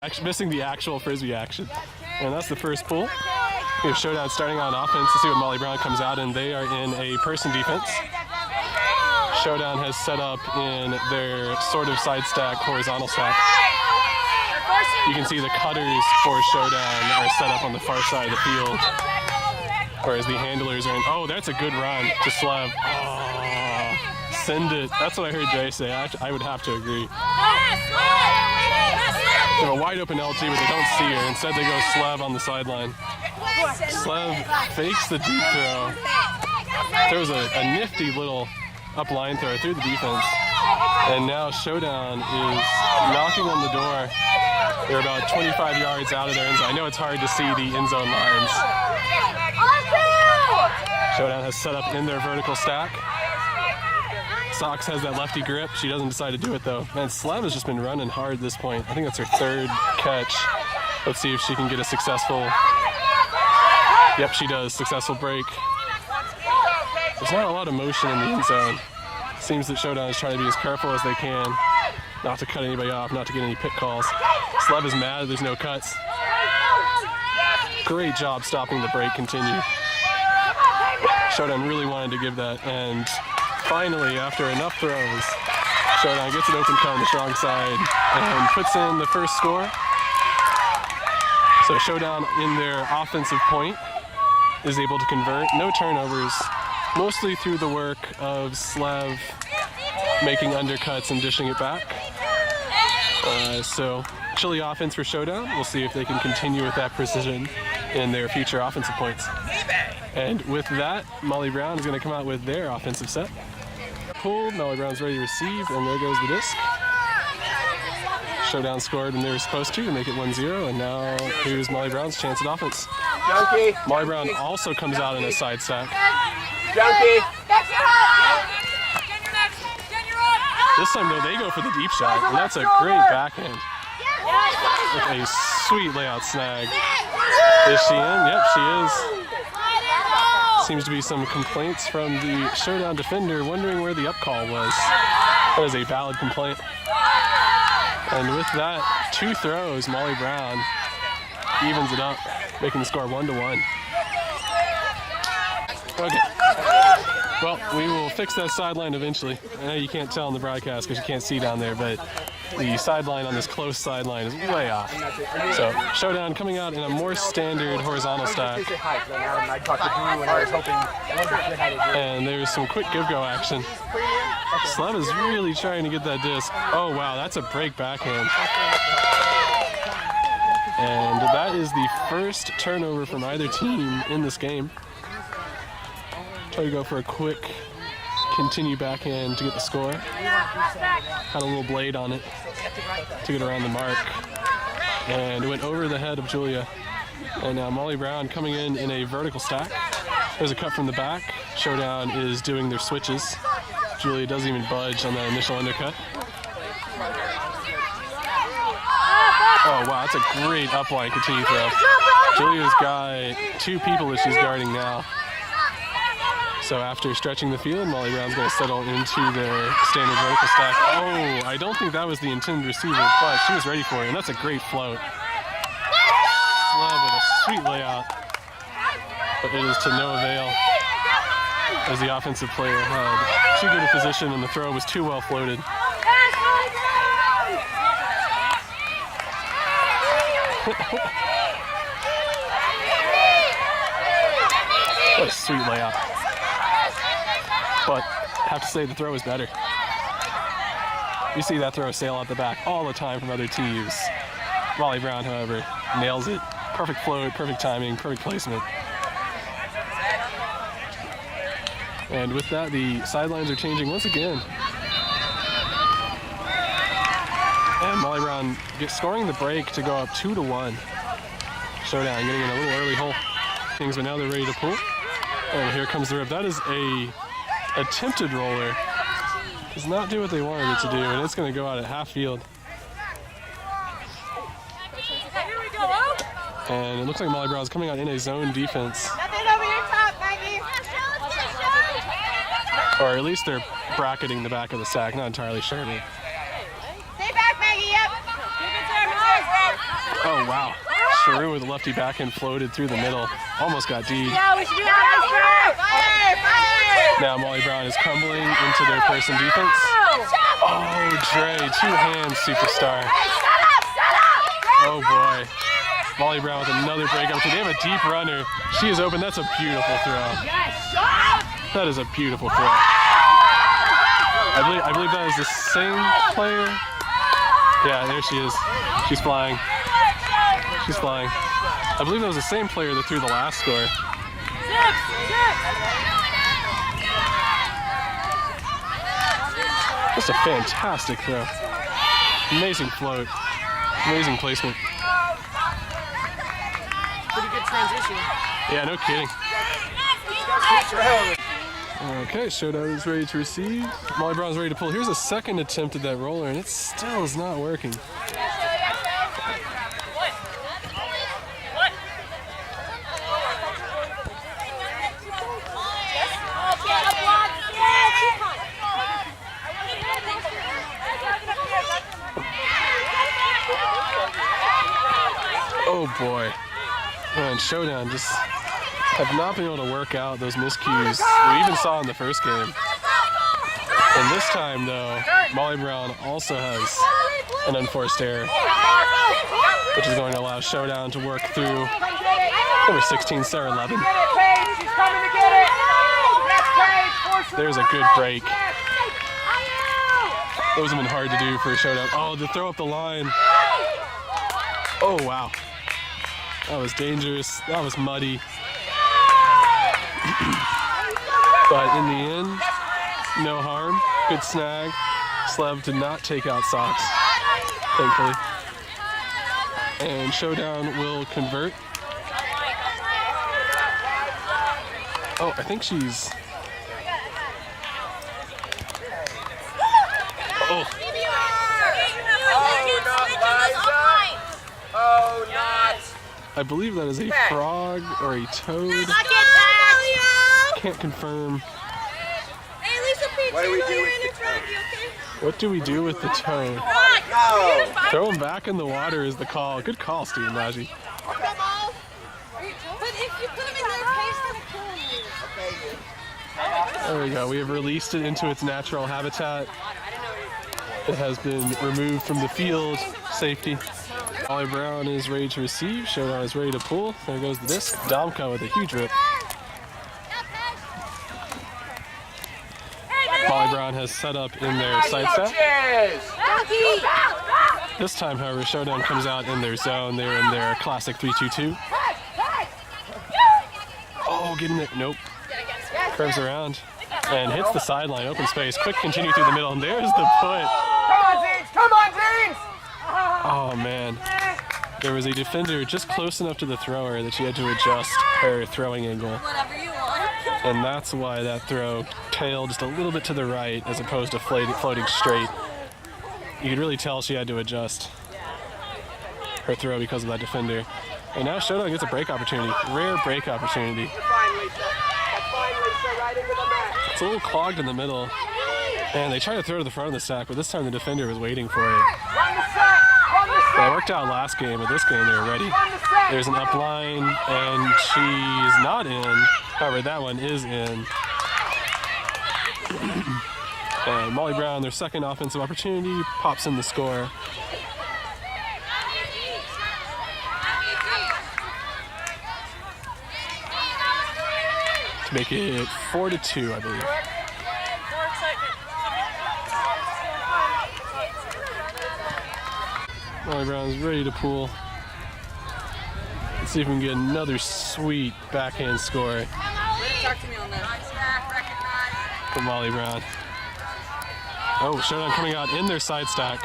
Actually missing the actual frisbee action. And that's the first pull. We have Showdown starting on offense to see what Molly Brown comes out, and they are in a person defense. Showdown has set up in their sort of side stack, horizontal stack. You can see the cutters for Showdown are set up on the far side of the field, whereas the handlers are in. Oh, that's a good run to Slev. Oh, send it. That's what I heard Jay say. I would have to agree. They have a wide open LT, but they don't see her. Instead, they go Slev on the sideline. Slev fakes the deep throw. Throws a nifty little up line throw through the defense. And now Showdown is knocking on the door. They're about 25 yards out of their end zone. I know it's hard to see the end zone lines. Showdown has set up in their vertical stack. Sox has that lefty grip. She doesn't decide to do it though. Man, Slev has just been running hard at this point. I think that's her third catch. Let's see if she can get a successful. Yep, she does. Successful break. There's not a lot of motion in the end zone. Seems that Showdown is trying to be as careful as they can, not to cut anybody off, not to get any pit calls. Slev is mad there's no cuts. Great job stopping the break continue. Showdown really wanted to give that, and finally, after enough throws, Showdown gets an open cut on the strong side and puts in the first score. So Showdown in their offensive point is able to convert. No turnovers, mostly through the work of Slev making undercuts and dishing it back. So chilly offense for Showdown. We'll see if they can continue with that precision in their future offensive points. And with that, Molly Brown is going to come out with their offensive set. Pulled, Molly Brown's ready to receive, and there goes the disc. Showdown scored when they were supposed to make it 1-0, and now here's Molly Brown's chance at offense. Junkie. Molly Brown also comes out in a side stack. Junkie. This time, though, they go for the deep shot, and that's a great backhand. With a sweet layout snag. Is she in? Yep, she is. Seems to be some complaints from the Showdown defender wondering where the up call was. That is a valid complaint. And with that, 2 throws, Molly Brown evens it up, making the score 1-1. Okay. Well, we will fix that sideline eventually. I know you can't tell in the broadcast because you can't see down there, but the sideline on this close sideline is way off. So Showdown coming out in a more standard horizontal stack. And there's some quick give-go action. Slev is really trying to get that disc. Oh wow, that's a break backhand. And that is the first turnover from either team in this game. Try to go for a quick continue backhand to get the score. Had a little blade on it to get around the mark. And it went over the head of Julia. And now Molly Brown coming in a vertical stack. There's a cut from the back. Showdown is doing their switches. Julia doesn't even budge on that initial undercut. Oh wow, that's a great upline continue throw. Julia's got 2 people that she's guarding now. So after stretching the field, Molly Brown's going to settle into their standard vertical stack. Oh, I don't think that was the intended receiver, but she was ready for it, and that's a great float. Slev with a sweet layout, but it is to no avail as the offensive player had too good a position and the throw was too well floated. What a sweet layout. But I have to say the throw is better. You see that throw sail out the back all the time from other teams. Molly Brown, however, nails it. Perfect float, perfect timing, perfect placement. And with that, the sidelines are changing once again. And Molly Brown scoring the break to go up 2-1. Showdown getting in a little early hole. Things, but now they're ready to pull. And here comes the rip. That is a attempted roller. Does not do what they wanted it to do, and it's going to go out at half field. And it looks like Molly Brown's coming out in a zone defense. Nothing over your top, Maggie. Or at least they're bracketing the back of the sack. Not entirely sure. Stay back, Maggie. Yep. Keep it there, Oh, wow. Sharu with a lefty backhand floated through the middle. Almost got D'd. Yeah, we should do that. Fire! Now Molly Brown is crumbling into their person defense. Oh, Dre, two-hand superstar. Oh, boy. Molly Brown with another break up. They have a deep runner. She is open. That's a beautiful throw. That is a beautiful throw. I believe that is the same player. Yeah, there she is. She's flying. She's flying. I believe that was the same player that threw the last score. Just a fantastic throw. Amazing float. Amazing placement. Pretty good transition. Yeah, no kidding. Okay, Showdown is ready to receive. Molly Brown's ready to pull. Here's a second attempt at that roller, and it still is not working. Oh boy. Man, Showdown just have not been able to work out those miscues we even saw in the first game. And this time, though, Molly Brown also has an unforced error, which is going to allow Showdown to work through number 16, Sarah Levin. There's a good break. Those have been hard to do for Showdown. Oh, to throw up the line. Oh, wow. That was dangerous. That was muddy. But in the end, no harm. Good snag. Slev did not take out socks, thankfully. And Showdown will convert. Oh, I think she's... Oh. Oh, not. I believe that is a frog or a toad. Can't confirm. Hey, Lisa Peach, What do we do you're with in the a truck, you okay? What do we do with the toad? No. Throw him back in the water is the call. Good call, Steve Maggi. But if you put him in their case, they'll kill you. There we go. We have released it into its natural habitat. It has been removed from the field. Safety. Molly Brown is ready to receive. Showdown is ready to pull. There goes the disc. Domko with a huge rip. Molly Brown has set up in their side step. This time, however, Showdown comes out in their zone. They're in their classic 3-2-2. Oh, getting it. Nope. Curves around and hits the sideline. Open space. Quick continue through the middle. And there's the put. Come on, James! Come on, James! Oh, man. There was a defender just close enough to the thrower that she had to adjust her throwing angle. Whatever you want. And that's why that throw tailed just a little bit to the right as opposed to floating straight. You could really tell she had to adjust her throw because of that defender. And now Showdown gets a break opportunity. Rare break opportunity. It's a little clogged in the middle. And they tried to throw to the front of the stack, but this time the defender was waiting for it. Well, it worked out last game, but this game they were ready. There's an up line, and she's not in. However, that one is in. And Molly Brown, their second offensive opportunity, pops in the score. To make it 4-2, I believe. Molly Brown's ready to pull. Let's see if we can get another sweet backhand score Talk to me on that. from Molly Brown. Oh, Showdown coming out in their side stack.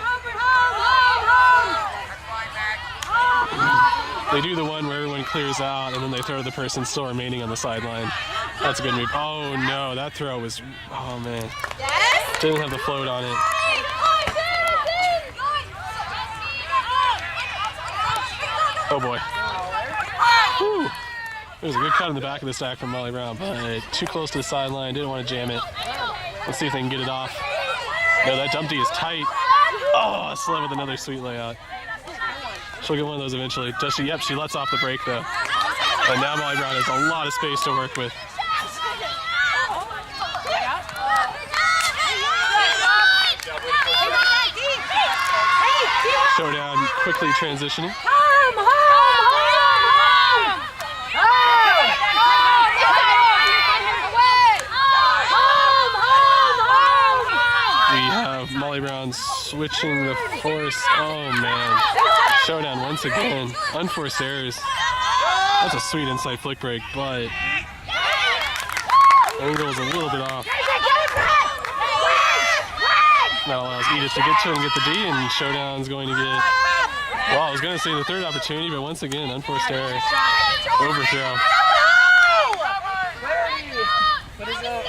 They do the one where everyone clears out and then they throw the person still remaining on the sideline. That's a good move. Oh no, that throw was, oh man. Didn't have the float on it. Oh boy. Whew. There's a good cut in the back of the stack from Molly Brown, but too close to the sideline, didn't want to jam it. Let's see if they can get it off. No, that dump D is tight. Oh, Slev with another sweet layout. She'll get one of those eventually. Does she? Yep, she lets off the break though. And now Molly Brown has a lot of space to work with. Showdown quickly transitioning. We have Molly Brown switching the force. Oh man. Showdown once again. Unforced errors. That's a sweet inside flick break, but angle is a little bit off. That allows Edith to get to it and get the D, and Showdown's going to get, well, I was going to say the third opportunity, but once again, unforced error. Overthrow. What is it?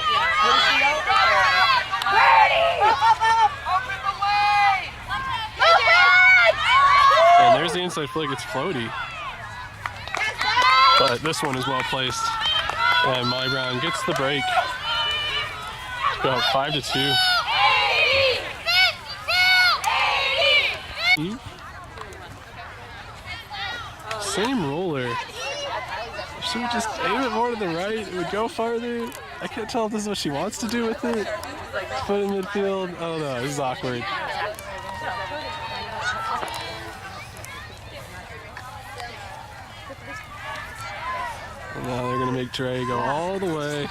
And there's the inside flick, it's floaty. But this one is well placed. And Molly Brown gets the break. Go up 5-2. Same roller. If she would just aim it more to the right, it would go farther. I can't tell if this is what she wants to do with it. Put it in midfield. I don't know. This is awkward. And now they're going to make Dre go all the way.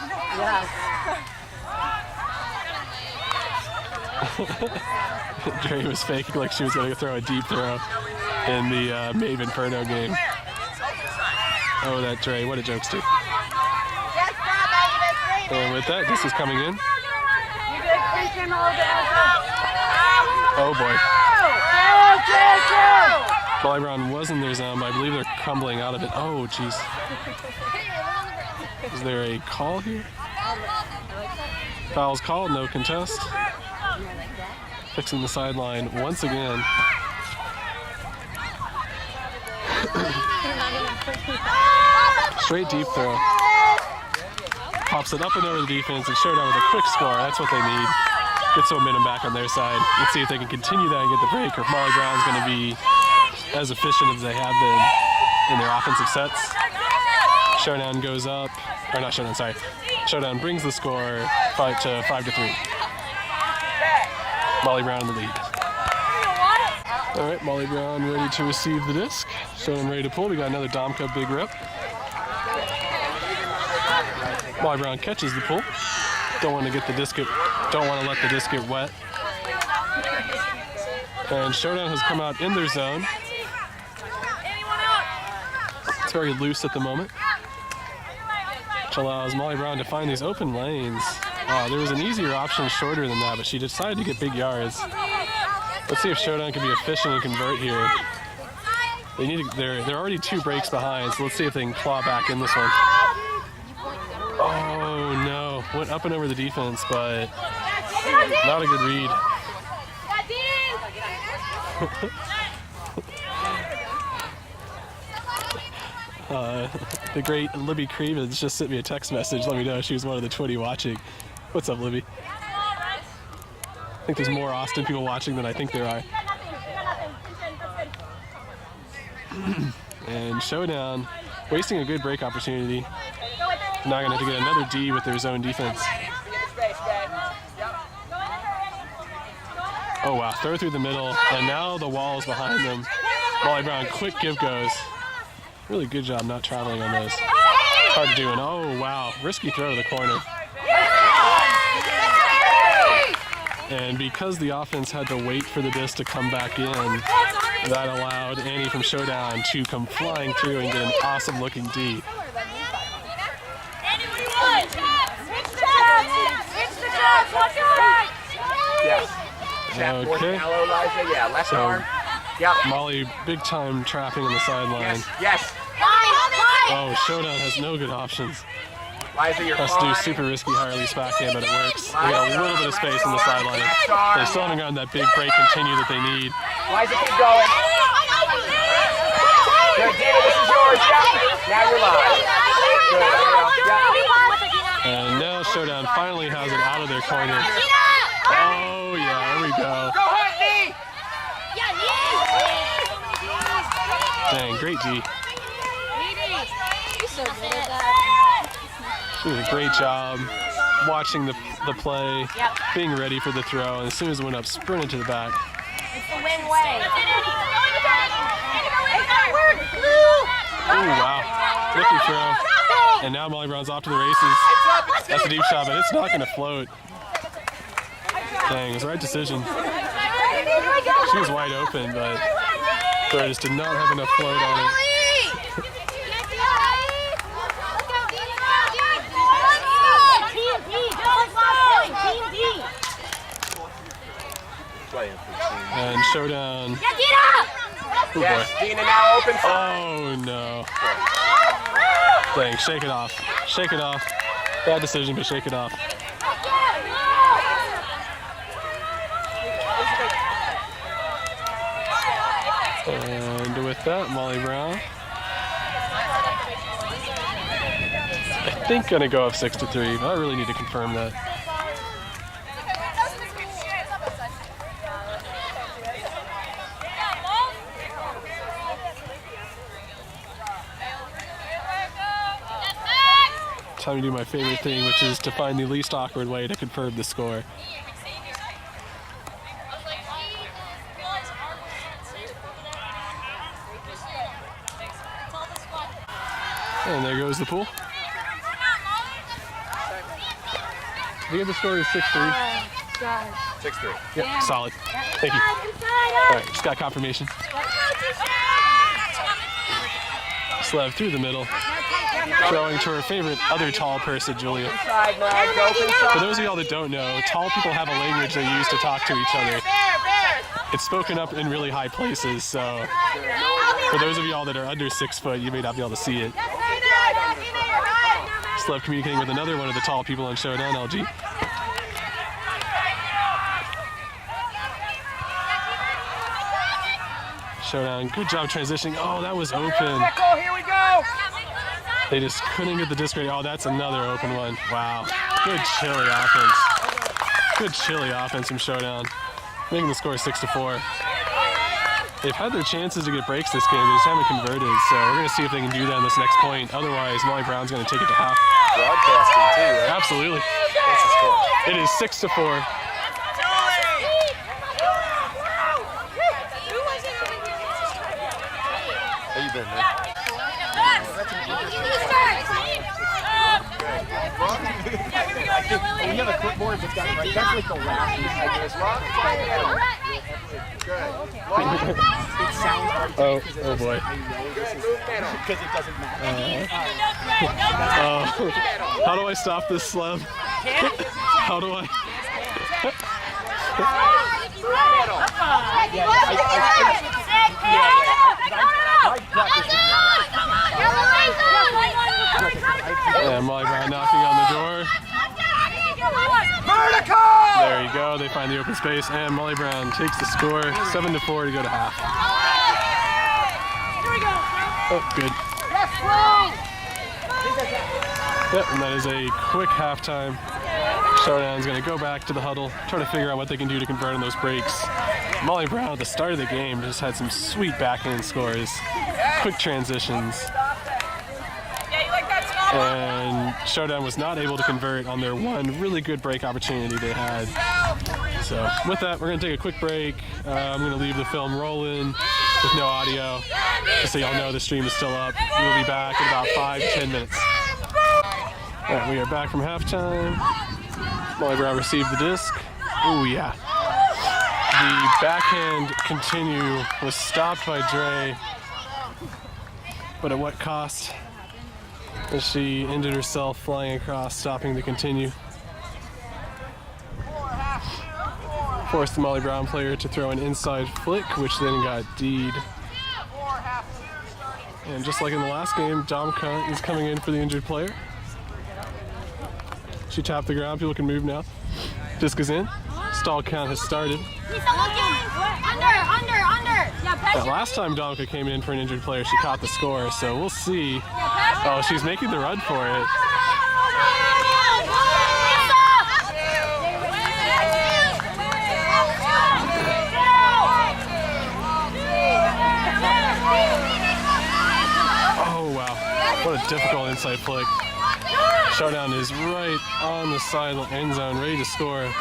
Dre was faking like she was going to throw a deep throw in the Maven Inferno game. Oh, that Dre, what a jokester. And with that, this is coming in. Oh boy. Molly Brown was in their zone, but I believe they're crumbling out of it. Oh, jeez. Is there a call here? Foul's called, no contest. Fixing the sideline once again. Straight deep throw. Pops it up and over the defense and Showdown with a quick score. That's what they need. Get some momentum back on their side. Let's see if they can continue that and get the break, or if Molly Brown's going to be as efficient as they have been in their offensive sets. Showdown goes up, or not Showdown, sorry. Showdown brings the score 5-3. Molly Brown in the lead. All right, Molly Brown ready to receive the disc. Showdown ready to pull. We got another Dom Cup big rep. Molly Brown catches the pull. Don't want to let the disc get wet. And Showdown has come out in their zone. It's very loose at the moment, which allows Molly Brown to find these open lanes. There was an easier option shorter than that, but she decided to get big yards. Let's see if Showdown can be efficient and convert here. They're already 2 breaks behind, so let's see if they can claw back in this one. Oh no, went up and over the defense, but not a good read. The great Libby Crevens just sent me a text message. Let me know she was one of the 20 watching. What's up, Libby? I think there's more Austin people watching than I think there are. And Showdown wasting a good break opportunity. Now going to have to get another D with their zone defense. Oh wow, throw through the middle, and now the wall is behind them. Molly Brown, quick give goes. Really good job not traveling on those. Hard to do, and oh wow, risky throw to the corner. And because the offense had to wait for the disc to come back in, that allowed Annie from Showdown to come flying through and get an awesome looking D. Okay. Yeah, left arm. Yep. Molly, big time trapping on the sideline. Yes. Oh, Showdown has no good options. Liza, you're Has to do super risky high release backhand, but it works. They got a little bit of space on the sideline. They still haven't gotten that big break continue that they need. Liza, keep going. Good, Dina, this is yours. Now you're live. Good. And now Showdown finally has it out of their corner. Oh yeah, there we go. Go, Huntley! Dang, great D. You're so good at that. She did a great job watching the play, being ready for the throw, and as soon as it went up, sprinted to the back. It's the win way. Oh, wow. Lifty throw. And now Molly Brown's off to the races. That's a deep shot, but it's not going to float. Dang, it was the right decision. She was wide open, but Thor just did not have enough float on it. And Showdown. Oh boy. Yes, Dina now open. Oh no. Dang, shake it off. Shake it off. Bad decision, but shake it off. And with that, Molly Brown, I think gonna go up 6-3, but I really need to confirm that. Time to do my favorite thing, which is to find the least awkward way to confirm the score. And there goes the pool. I think the score is 6-3. 6-3. Yep, solid. Thank you. All right, just got confirmation. Slev through the middle, throwing to her favorite other tall person, Julia. For those of y'all that don't know, tall people have a language they use to talk to each other. It's spoken up in really high places, so for those of y'all that are under 6 foot, you may not be able to see it. Slev communicating with another one of the tall people on Showdown, LG. Showdown, good job transitioning. Oh, that was open. Here we go. They just couldn't get the disc ready. Oh, that's another open one. Wow. Good chilly offense. Good chilly offense from Showdown. Making the score 6-4. They've had their chances to get breaks this game. They just haven't converted. So we're going to see if they can do that in this next point. Otherwise, Molly Brown's going to take it to half. Broadcasting too, right? Absolutely. What's the score? It is 6-4. How you been, man? We have a clipboard that's got it right. That's like the last Good. It sounds hard to Oh boy. because it doesn't matter. How do I stop this, Slev? How do I? And Molly Brown knocking on the door. Vertical! There you go. They find the open space, and Molly Brown takes the score 7-4 to go to half. Oh, good. Yep, and that is a quick halftime. Showdown's going to go back to the huddle, try to figure out what they can do to convert on those breaks. Molly Brown at the start of the game just had some sweet backhand scores, quick transitions. And Showdown was not able to convert on their one really good break opportunity they had. So with that, we're going to take a quick break. I'm going to leave the film rolling with no audio, just so y'all know the stream is still up. We'll be back in about 5-10 minutes. All right, we are back from halftime. Molly Brown received the disc. Oh yeah. The backhand continue was stopped by Dre, but at what cost? As she injured herself flying across, stopping the continue. Forced the Molly Brown player to throw an inside flick, which then got D'd. And just like in the last game, Domka is coming in for the injured player. She tapped the ground, people can move now. Disc is in, stall count has started. Now, last time Domka came in for an injured player, she caught the score, so we'll see. Oh, she's making the run for it. What a difficult inside flick. Showdown is right on the side of the end zone, ready to score.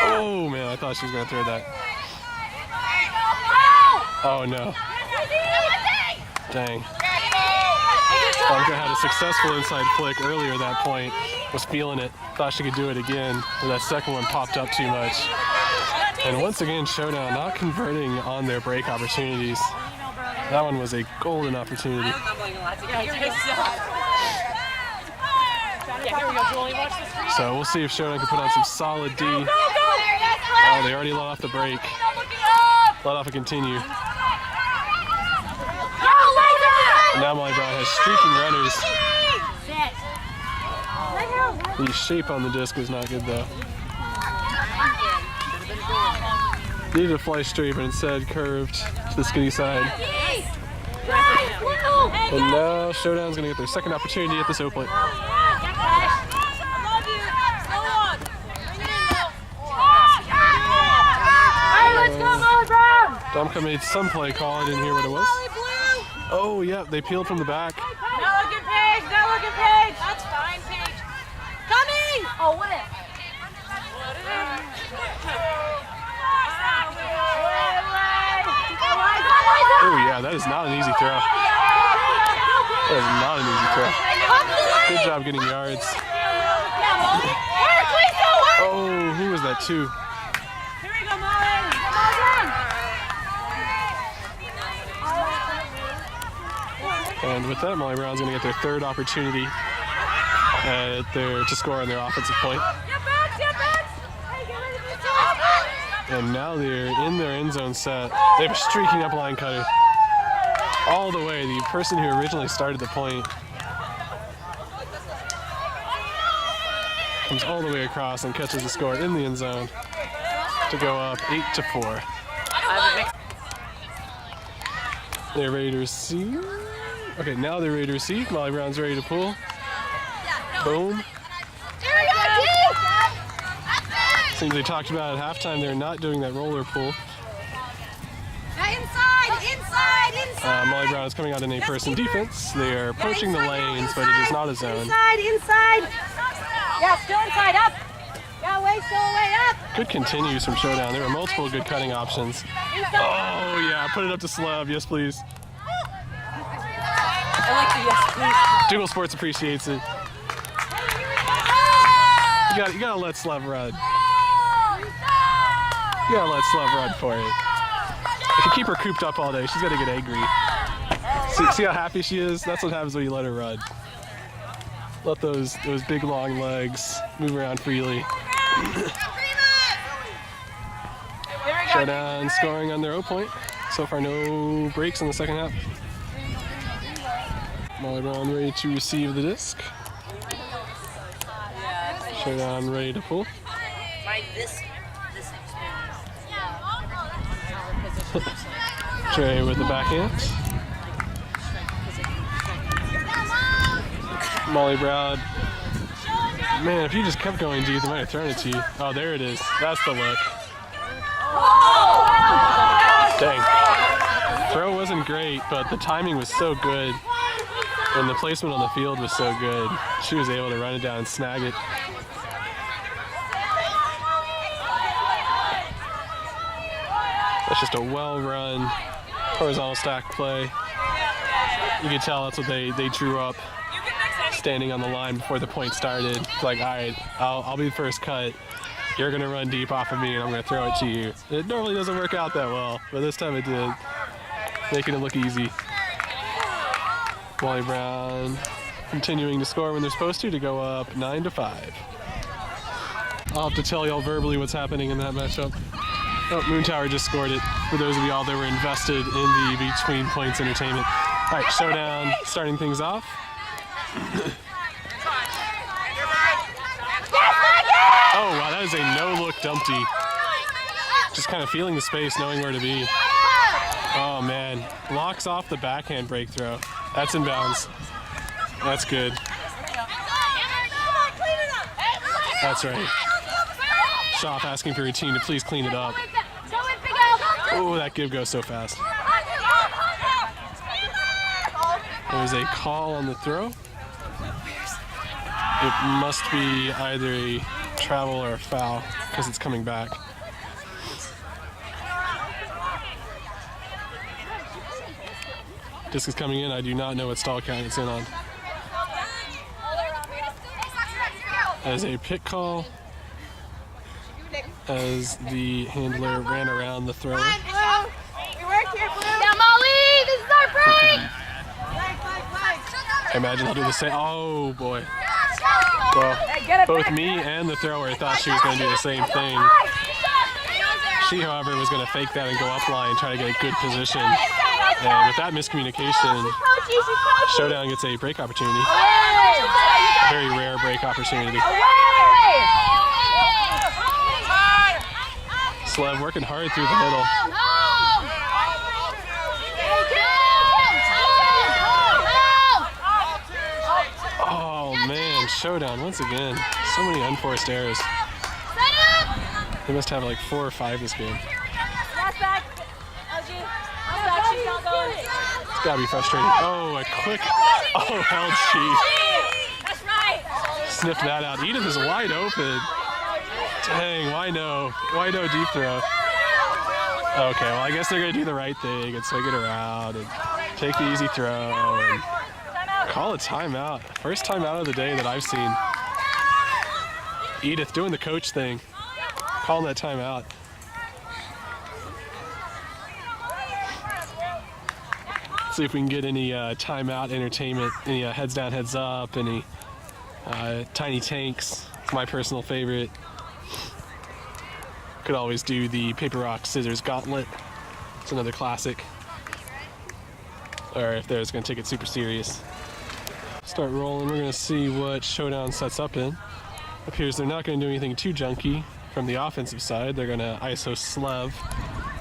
Oh man, I thought she was going to throw that. Oh no. Dang. Blanca had a successful inside flick earlier at that point. Was feeling it. Thought she could do it again. But that second one popped up too much. And once again, Showdown not converting on their break opportunities. That one was a golden opportunity. So we'll see if Showdown can put on some solid D. Oh, they already let off the break. Let off a continue. And now Molly Brown has streaking runners. The shape on the disc was not good though. Needed to fly straight, but instead curved to the skinny side. And now Showdown's gonna get their second opportunity at this O-plate. Domka made some play call. I didn't hear what it was. Oh, yeah, they peeled from the back. Not looking, Paige. Not looking, Paige. That's fine, Paige. Coming. Oh, what? Oh, yeah, that is not an easy throw. That is not an easy throw. Good job getting yards. Oh, who was that too? Here we go, Molly. And with that, Molly Brown's going to get their third opportunity to score on their offensive point. And now they're in their end zone set. They have a streaking up line cutter. All the way, the person who originally started the point comes all the way across and catches the score in the end zone to go up 8-4. They're ready to receive. Okay, now they're ready to receive. Molly Brown's ready to pull. Boom. Seems they talked about at halftime they're not doing that roller pull. Inside. Molly Brown is coming out in a person defense. They are approaching the lanes, but it is not a zone. Inside. Yeah, still inside, up. Yeah, still way up. Good continues from Showdown. There were multiple good cutting options. Oh yeah, put it up to Slub. Yes, please. I like the yes, please. Dougal Sports appreciates it. You gotta let Slub run. You gotta let Slub run for it. If you keep her cooped up all day, she's gonna get angry. See how happy she is? That's what happens when you let her run. Let those big long legs move around freely. Showdown scoring on their O point. So far no breaks in the second half. Molly Brown ready to receive the disc. Showdown ready to pull. Trey with the backhand. Molly Brown. Man, if you just kept going deep, they might have thrown it to you. Oh, there it is. That's the look. Dang. Throw wasn't great, but the timing was so good. And the placement on the field was so good. She was able to run it down and snag it. That's just a well-run horizontal stack play. You can tell that's what they drew up, standing on the line before the point started. It's like, all right, I'll be the first cut. You're gonna run deep off of me and I'm gonna throw it to you. It normally doesn't work out that well, but this time it did, making it look easy. Molly Brown continuing to score when they're supposed to go up 9-5. I'll have to tell y'all verbally what's happening in that matchup. Oh, Moon Tower just scored it. For those of y'all that were invested in the Between Points entertainment. All right, Showdown starting things off. Oh, wow, that is a no-look dumpty. Just kind of feeling the space, knowing where to be. Oh, man. Blocks off the backhand break throw. That's in bounds. That's good. That's right. Schaff asking for your team to please clean it up. Oh, that give goes so fast. There's a call on the throw. It must be either a travel or a foul because it's coming back. Disc is coming in. I do not know what stall count it's in on. As a pick call, as the handler ran around the thrower. We work here, Blue. Now, Molly, this is our break. I imagine he'll do the same. Oh boy. Well, both me and the thrower thought she was going to do the same thing. She, however, was going to fake that and go up line and try to get a good position. And with that miscommunication, Showdown gets a break opportunity. A very rare break opportunity. Slev working hard through the middle. Oh man, Showdown once again. So many unforced errors. They must have like 4 or 5 this game. It's gotta be frustrating. Oh, a quick, held cheat. That's right. Sniffed that out. Edith is wide open. Dang, why no? Why no deep throw? Okay, well I guess they're gonna do the right thing and swing it around and take the easy throw and call a timeout. First timeout of the day that I've seen. Edith doing the coach thing, calling that timeout. See if we can get any timeout entertainment, any heads down, heads up, any tiny tanks. It's my personal favorite. Could always do the paper, rock, scissors gauntlet. It's another classic. Or if they're just gonna take it super serious. Start rolling, we're gonna see what Showdown sets up in. Appears they're not gonna do anything too junky from the offensive side. They're gonna ISO Slev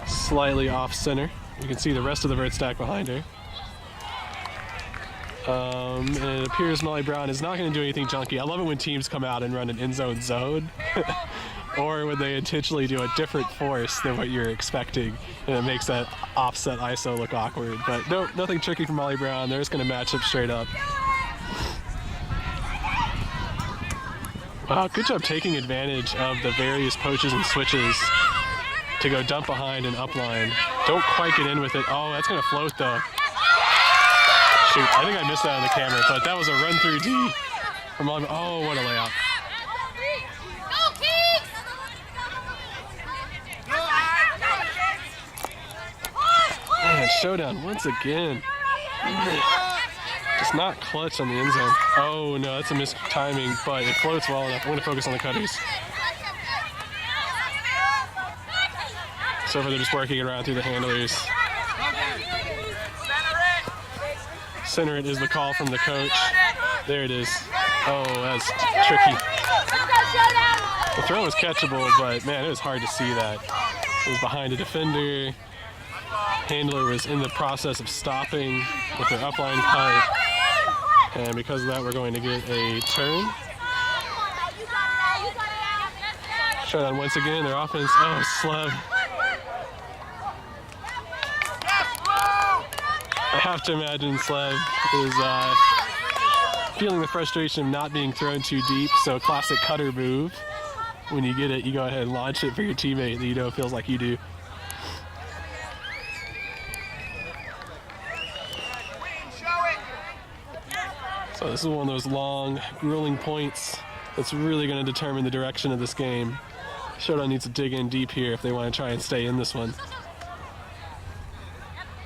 slightly off center. You can see the rest of the vert stack behind her. And it appears Molly Brown is not going to do anything junky. I love it when teams come out and run an in-zone zone. Or when they intentionally do a different force than what you're expecting. And it makes that offset ISO look awkward. But no, nothing tricky from Molly Brown. They're just going to match up straight up. Wow, good job taking advantage of the various poaches and switches to go dump behind and upline. Don't quite get in with it. Oh, that's going to float though. Shoot, I think I missed that on the camera, but that was a run through D from Molly. Oh, what a layout. Man, Showdown once again. Just not clutch on the end zone. Oh no, that's a missed timing, but it floats well enough. I'm going to focus on the cutters. So far they're just working it around through the handlers. Center it is the call from the coach. There it is. Oh, that's tricky. The throw was catchable, but man, it was hard to see that. It was behind a defender. Handler was in the process of stopping with their upline cut. And because of that, we're going to get a turn. Showdown once again, their offense. Oh, Slev. I have to imagine Slev is feeling the frustration of not being thrown too deep, so classic cutter move. When you get it, you go ahead and launch it for your teammate that you know feels like you do. So this is one of those long, grueling points that's really going to determine the direction of this game. Showdown needs to dig in deep here if they want to try and stay in this one.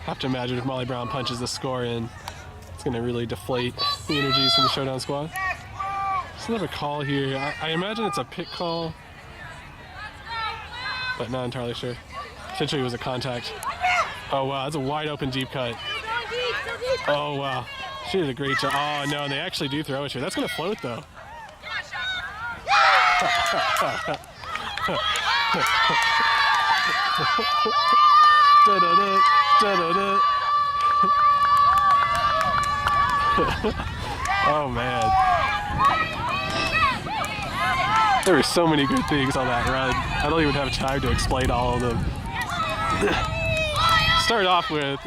Have to imagine if Molly Brown punches the score in, it's going to really deflate the energies from the Showdown squad. There's another call here. I imagine it's a pick call, but not entirely sure. Potentially it was a contact. Oh wow, that's a wide open deep cut. Oh wow, she did a great job. Oh no, they actually do throw it here. That's going to float though. Da-da-da. Da-da-da. Oh man, there were so many good things on that run. I don't even have time to explain all of them. Start off with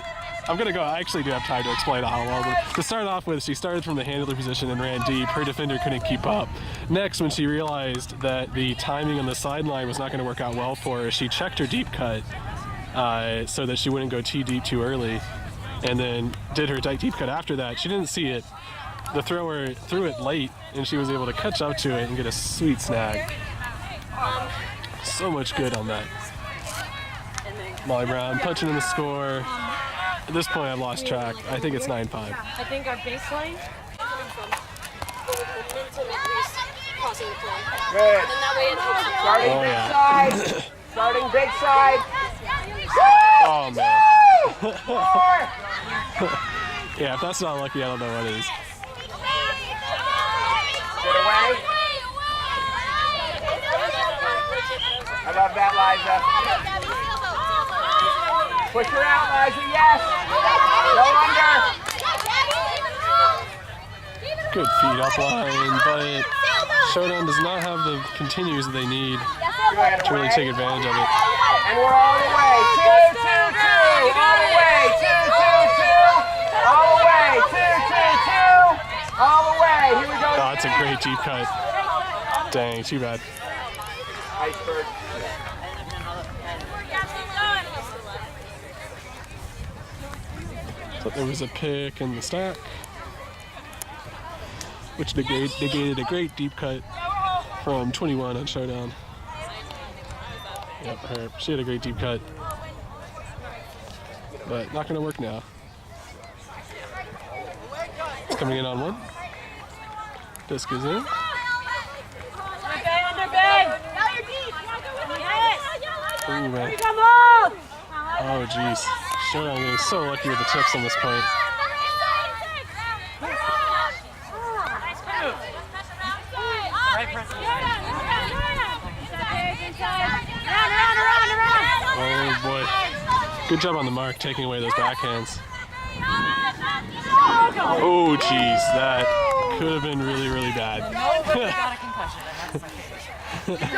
I'm gonna go. I actually do have time to explain how well. But to start off with, she started from the handler position and ran deep. Her defender couldn't keep up. Next, when she realized that the timing on the sideline was not going to work out well for her, she checked her deep cut so that she wouldn't go too deep too early, and then did her deep cut after that. She didn't see it. The thrower threw it late, and she was able to catch up to it and get a sweet snag. So much good on that. Molly Brown punching in the score. At this point, I've lost track. I think it's 9-5. I think our baseline crossing the plane. Good. And that way it helps. Starting Oh, big yeah. side. Starting big side. Oh, man. Yeah, if that's not lucky, I don't know what is. Get away. I love that, Liza. Push her out, Liza. Yes. Go under. Good feed up line, but Showdown does not have the continues that they need Good. to really take advantage of it. And we're all the way. 2, 2, 2. All the way. 2, 2, 2. All the way. 2, 2, 2. All the way. Here we go. Oh, that's a great deep cut. Dang, too bad. Iceberg. But there was a pick in the stack, which negated a great deep cut from 21 on Showdown. Yep, her. She had a great deep cut, but not going to work now. It's coming in on one. Disc is in. Ooh, man. Oh, jeez. Showdown getting so lucky with the tips on this point. Oh, boy. Good job on the mark, taking away those backhands. Oh, jeez. That could have been really, really bad. Got a concussion, and that's okay.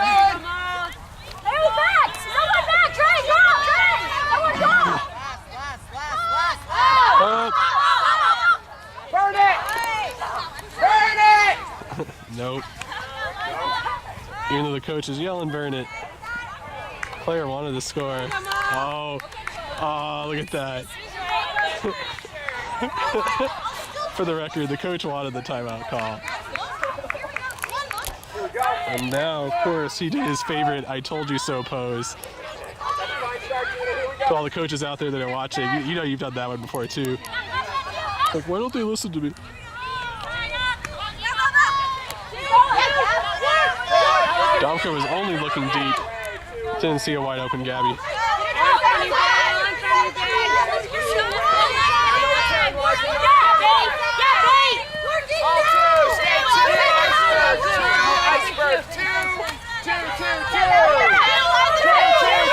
Burn it! Burn it! Nope. Even though the coach is yelling, burn it. Player wanted to score. Oh, look at that. For the record, the coach wanted the timeout call. And now, of course, he did his favorite "I told you so" pose. To all the coaches out there that are watching, you know you've done that one before too. Like, why don't they listen to me? Domka was only looking deep. Didn't see a wide open Gabby. Iceberg. 2, 2, 2, 2. 2, 2,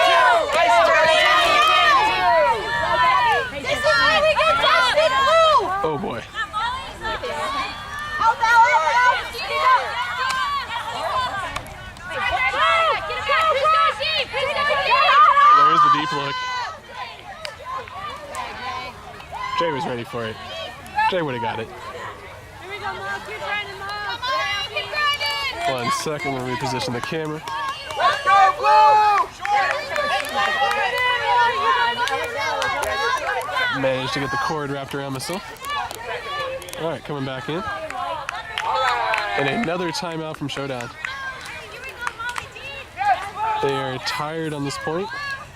2. Iceberg. 2, 2, 2. Oh boy. There's the deep look. Jay was ready for it. Jay would have got it. 1 second, we'll reposition the camera. Let's go, Blue! Managed to get the cord wrapped around myself. All right, coming back in. And another timeout from Showdown. They are tired on this point.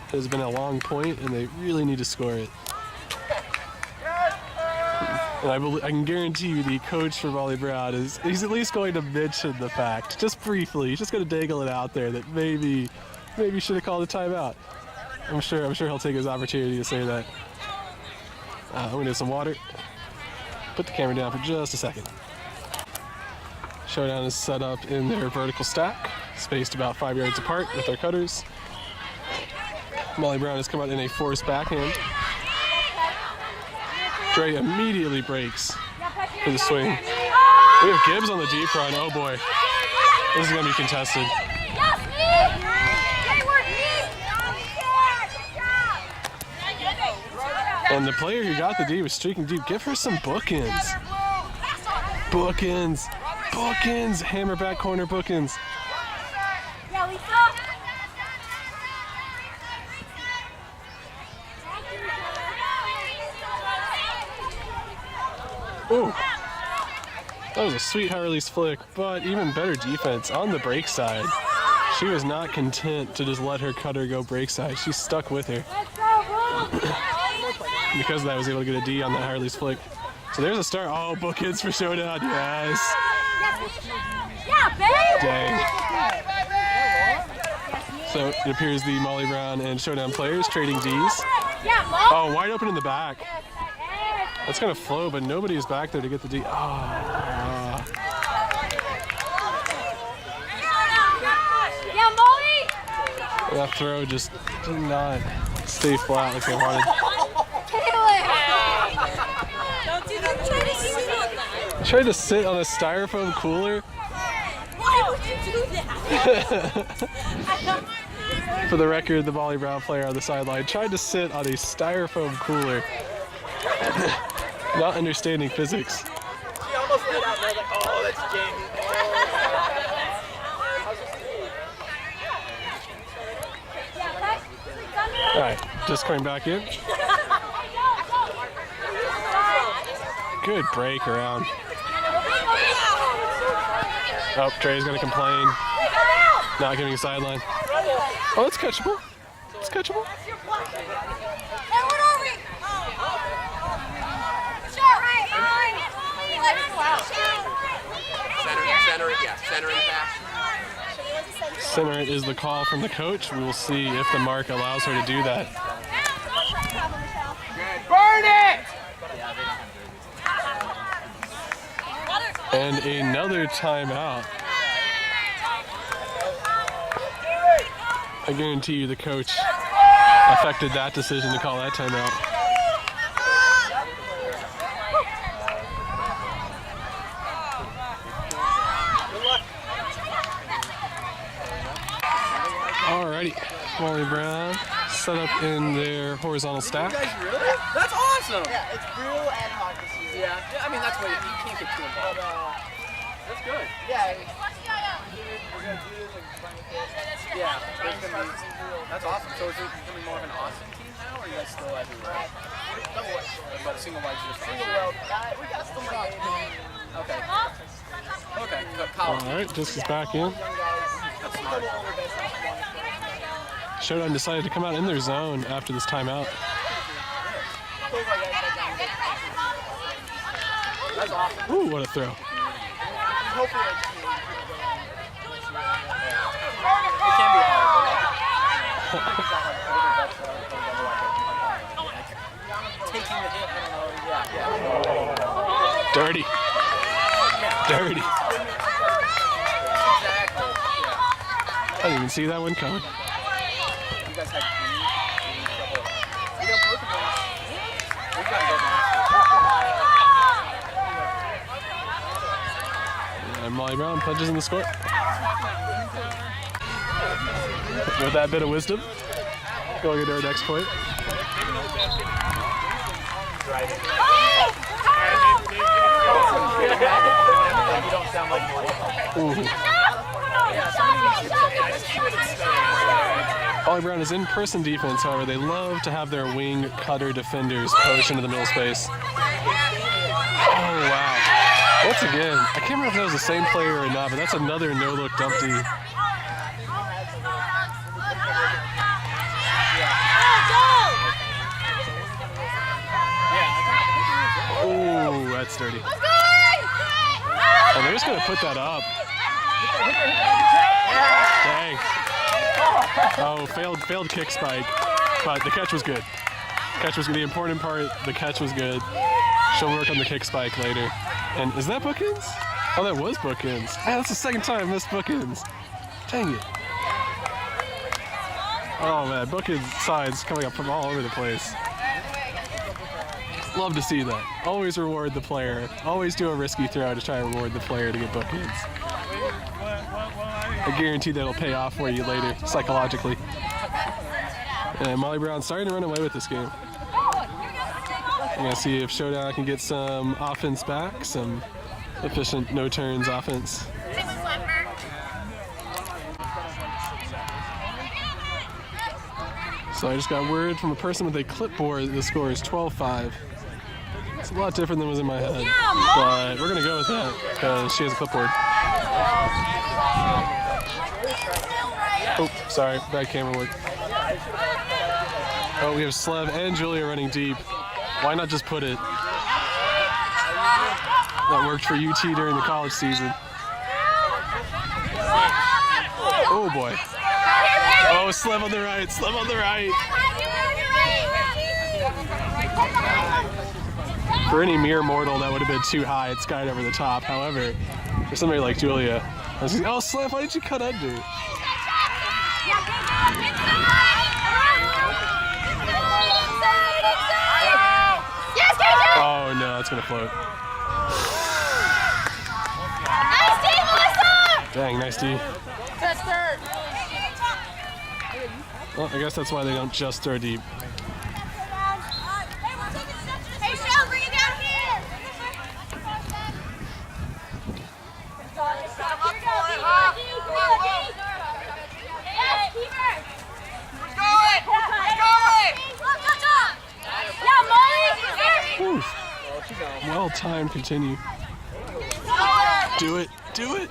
It has been a long point, and they really need to score it. And I can guarantee you the coach for Molly Brown he's at least going to mention the fact, just briefly. He's just going to dangle it out there that maybe should have called a timeout. I'm sure he'll take his opportunity to say that. I'm going to do some water. Put the camera down for just a second. Showdown is set up in their vertical stack, spaced about 5 yards apart with their cutters. Molly Brown has come out in a forced backhand. Dre immediately breaks for the swing. We have Gibbs on the deep run. Oh boy. This is going to be contested. And the player who got the D was streaking deep. Give her some bookends. Bookends. Bookends. Hammer back corner bookends. Yeah, Lisa. Ooh. That was a sweet high release flick, but even better defense on the break side. She was not content to just let her cutter go break side. She stuck with her. Because of that, I was able to get a D on that high release flick. So there's a start. Oh, bookends for Showdown. Yes. Yeah, babe. Dang. So it appears the Molly Brown and Showdown players trading Ds. Yeah, Mom. Oh, wide open in the back. That's gonna flow, but nobody is back there to get the D. Oh. Yeah, Molly. That throw just did not stay flat like I wanted. Don't do that. Try to sit on that. I tried to sit on a styrofoam cooler. Why would you do that? For the record, the Molly Brown player on the sideline tried to sit on a styrofoam cooler. Not understanding physics. She almost lit out there like, oh, that's Jamie. All right, just coming back in. Good break around. Oh, Trey's gonna complain. Not giving a sideline. Oh, it's catchable. It's catchable. Center it is the call from the coach. We will see if the mark allows her to do that. Burn it! And another timeout. I guarantee you the coach affected that decision to call that timeout. Alrighty, Molly Brown set up in their horizontal stack. You guys really? That's awesome! Yeah, it's real ad hoc this year. Yeah, I mean, that's why you can't get too involved. That's good. Yeah, we're gonna do this and try to get Yeah, there's gonna be, that's awesome. So is it becoming more of an Austin team now, or are you guys still everywhere? But single wide just single well. We got some like Okay. Okay, college. Alright, just is back in. That's smart. Showdown decided to come out in their zone after this timeout. That's awesome. Ooh, what a throw. It can be hard, but taking the hit, I don't know, yeah. Dirty. Dirty. Exactly. Yeah. I didn't even see that one coming. You guys had any trouble. We got both of them. We got both of them. And Molly Brown punches in the score. With that bit of wisdom, going into our next point. Ooh. Molly Brown is in person defense, however, they love to have their wing cutter defenders push into the middle space. Oh, wow. Once again, I can't remember if that was the same player or not, but that's another no-look dumpty. Oh, that's dirty. And they're just going to put that up. Dang. Oh, failed kick spike, but the catch was good. Catch was good. The important part, the catch was good. She'll work on the kick spike later. And is that bookends? Oh, that was bookends. Ah, that's the second time I missed bookends. Dang it. Oh man, bookends sides coming up from all over the place. Love to see that. Always reward the player. Always do a risky throw to try and reward the player to get bookends. I guarantee that'll pay off for you later, psychologically. And Molly Brown starting to run away with this game. I'm gonna see if Showdown can get some offense back, some efficient no-turns offense. So I just got word from a person with a clipboard that the score is 12-5. It's a lot different than was in my head, but we're gonna go with that because she has a clipboard. Oh, sorry, bad camera work. Oh, we have Slev and Julia running deep. Why not just put it? That worked for UT during the college season. Oh boy. Oh, Slev on the right, Slev on the right. For any mere mortal, that would have been too high. It skied over the top. However, for somebody like Julia, oh, Slev, why did you cut under? Oh no, it's gonna float. Nice D, Melissa! Dang, nice D. That's third. Well, I guess that's why they don't just throw deep. Hey, Shell, bring it down here! Whew. Well-timed continue. Do it, do it.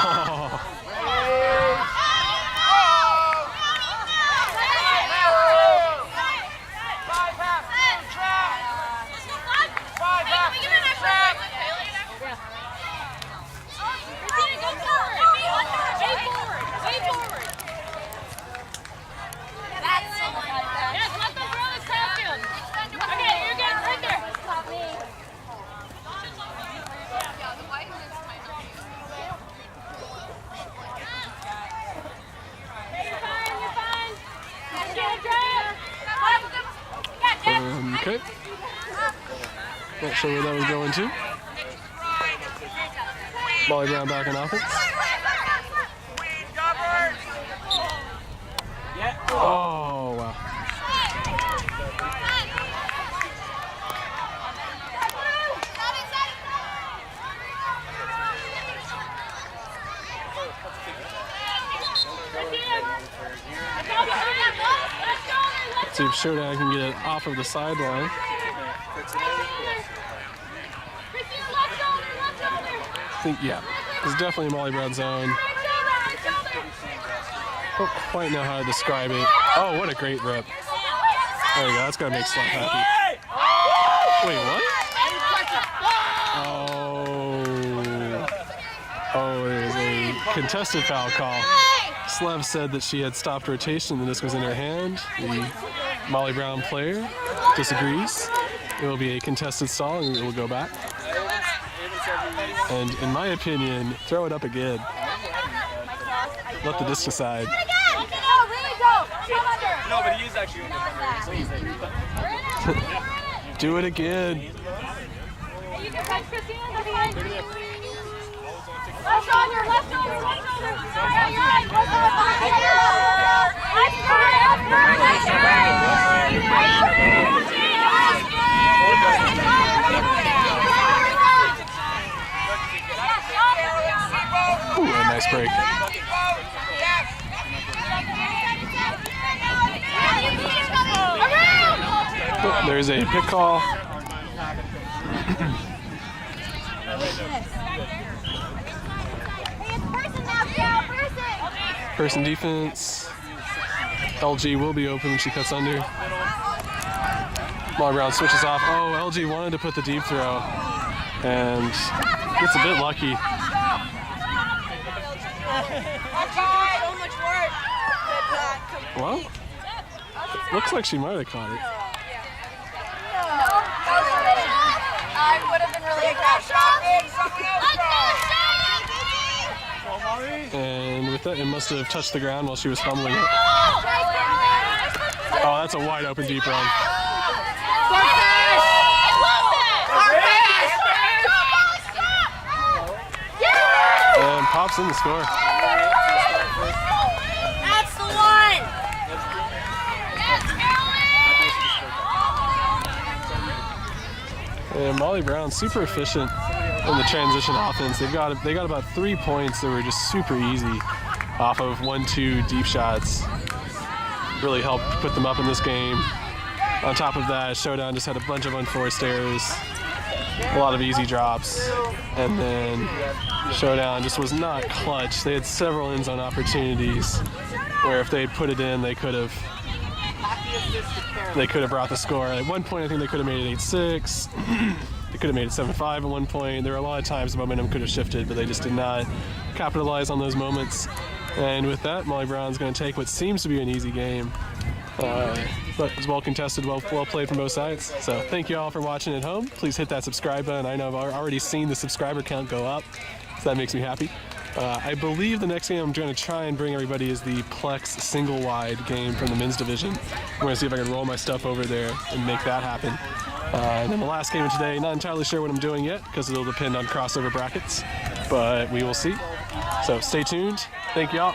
Oh. Okay. Not sure where that was going to. Molly Brown back in offense. Oh, wow. Let's see if Showdown can get it off of the sideline. I think, yeah, it's definitely Molly Brown's zone. Don't quite know how to describe it. Oh, what a great rip. There we go, that's gonna make Slump happy. Wait, what? Oh, there's a contested foul call. Slev said that she had stopped rotation and the disc was in her hand. The Molly Brown player disagrees. It will be a contested stall and it will go back. And in my opinion, throw it up again. Let the disc decide. No, but he is actually in the Do it again. Left shoulder, left shoulder, left shoulder. You're right, left Ooh, a nice break. Oh, there's a pick call. Person defense. LG will be open when she cuts under. Molly Brown switches off. Oh, LG wanted to put the deep throw and gets a bit lucky. Well, looks like she might have caught it. I would have been really And with that, it must have touched the ground while she was fumbling it. Oh, that's a wide open deep run. And pops in the score. That's the one. And Molly Brown super efficient in the transition offense. They got about 3 points that were just super easy off of 1-2 deep shots. Really helped put them up in this game. On top of that, Showdown just had a bunch of unforced errors, a lot of easy drops, and then Showdown just was not clutch. They had several end zone opportunities where if they had put it in, they could have brought the score. At one point, I think they could have made it 8-6. They could have made it 7-5 at one point. There were a lot of times the momentum could have shifted, but they just did not capitalize on those moments. And with that, Molly Brown's going to take what seems to be an easy game. But it was well contested, well played from both sides. So thank you all for watching at home. Please hit that subscribe button. I know I've already seen the subscriber count go up, so that makes me happy. I believe the next game I'm going to try and bring everybody is the Plex single wide game from the men's division. I'm going to see if I can roll my stuff over there and make that happen. And then the last game of today, not entirely sure what I'm doing yet because it'll depend on crossover brackets, but we will see. So stay tuned. Thank y'all.